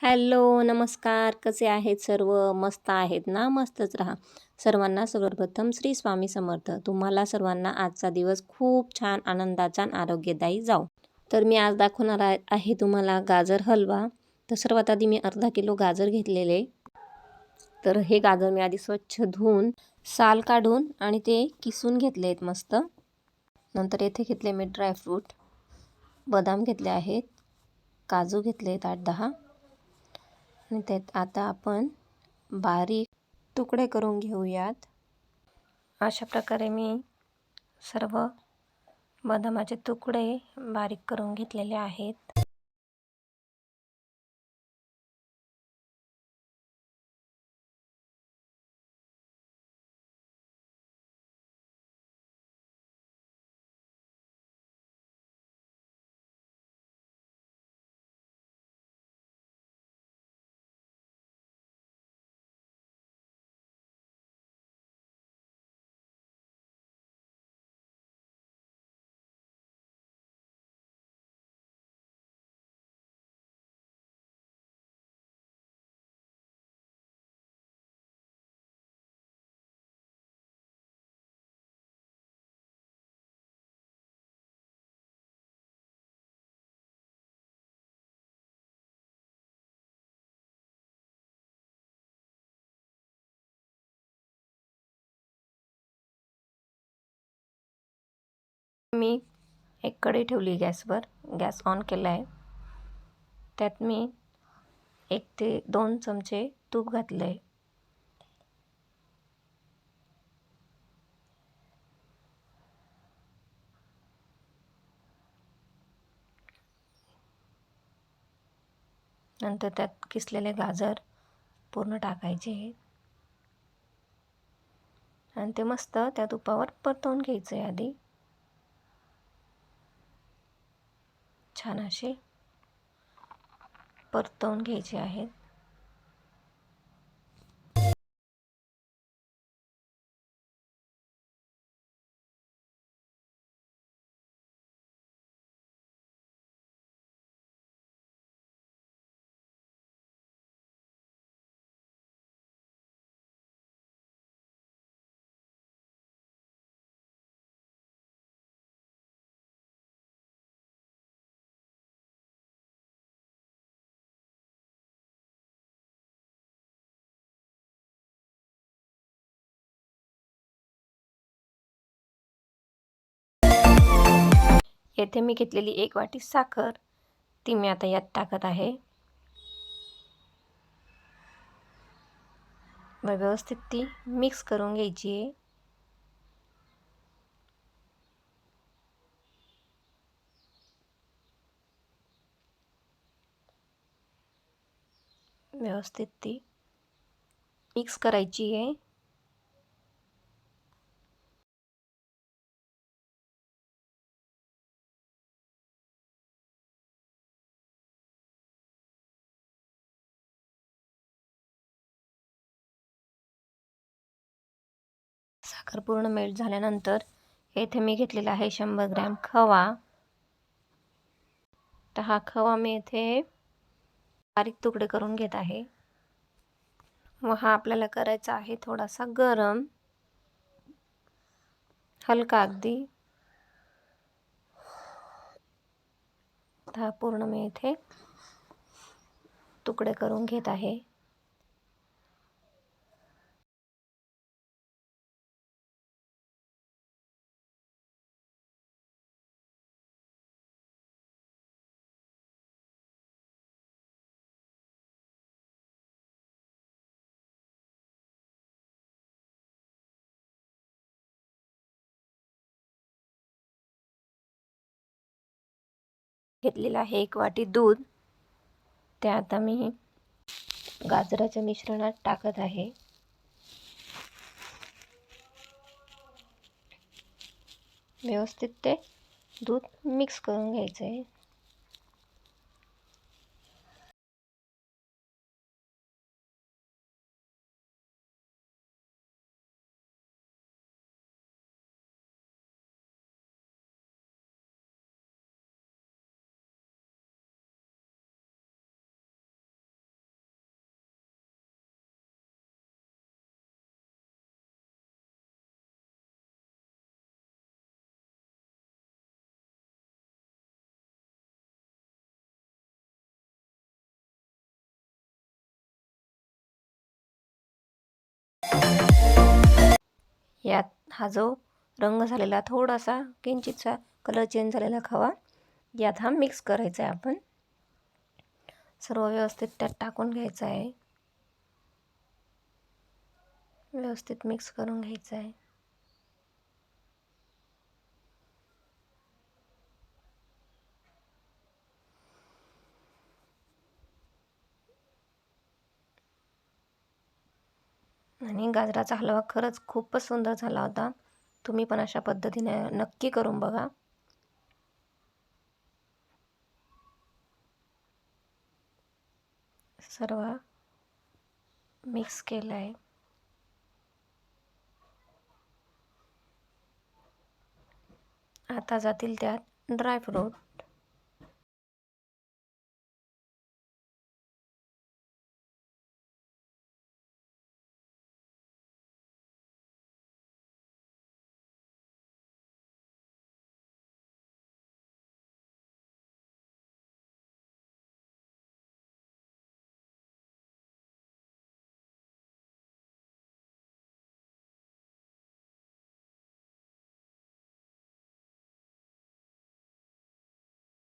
Hello, नमस्कार. कसे आहेत सर्व? मस्त आहेत ना? मस्तच राहा. सर्वांना सर्वप्रथम श्री स्वामी समर्थ. तुम्हाला सर्वांना आजचा दिवस खूप छान, आनंदाचा आणि आरोग्यदायी जाओ. तर मी आज दाखवणार आहे तुम्हाला गाजर हलवा. तर सर्वात आधी मी अर्धा किलो गाजर घेतलेले. तर हे गाजर मी आधी स्वच्छ धुवून, साल काढून आणि ते किसून घेतले आहेत मस्त. नंतर येथे घेतले मी ड्रायफ्रूट. बदाम घेतले आहेत, काजू घेतले आहेत 8-10 आणि त्यात आता आपण बारीक तुकडे करून घेऊयात. अशा प्रकारे मी सर्व बदामाचे तुकडे बारीक करून घेतलेले आहेत. मी एक कढई ठेवली गॅसवर. गॅस ऑन केला आहे. त्यात मी 1 ते 2 चमचे तूप घातले. नंतर त्यात किसलेले गाजर पूर्ण टाकायचे आणि ते मस्त त्या तुपावर परतवून घ्यायचे. आधी छान असे परतवून घ्यायचे आहेत. येथे मी घेतलेली 1 वाटी साखर, ती मी आता यात टाकत आहे. व्यवस्थित ती मिक्स करून घ्यायची आहे. व्यवस्थित ती मिक्स करायची आहे. साखर पूर्ण मेल्ट झाल्यानंतर येथे मी घेतलेला आहे 100 ग्रॅम खवा. तर हा खवा मी येथे बारीक तुकडे करून घेत आहे व हा आपल्याला करायचा आहे थोडासा गरम, हलका अगदी. हा पूर्ण मी इथे तुकडे करून घेत आहे. घेतलेला आहे 1 वाटी दूध. ते आता मी गाजराच्या मिश्रणात टाकत आहे. व्यवस्थित ते दूध मिक्स करून घ्यायचे आहे. यात हा जो रंग झालेला थोडासा किंचितसा कलर चेंज झालेला खवा यात हा मिक्स करायचा आहे. आपण सर्व व्यवस्थित त्यात टाकून घ्यायचं आहे. व्यवस्थित मिक्स करून घ्यायचं आहे. आणि गाजराचा हलवा खरंच खूपच सुंदर झाला होता. तुम्ही पण अशा पद्धतीने नक्की करून बघा. सर्व मिक्स केलं आहे. आता जातील त्यात ड्रायफ्रूट.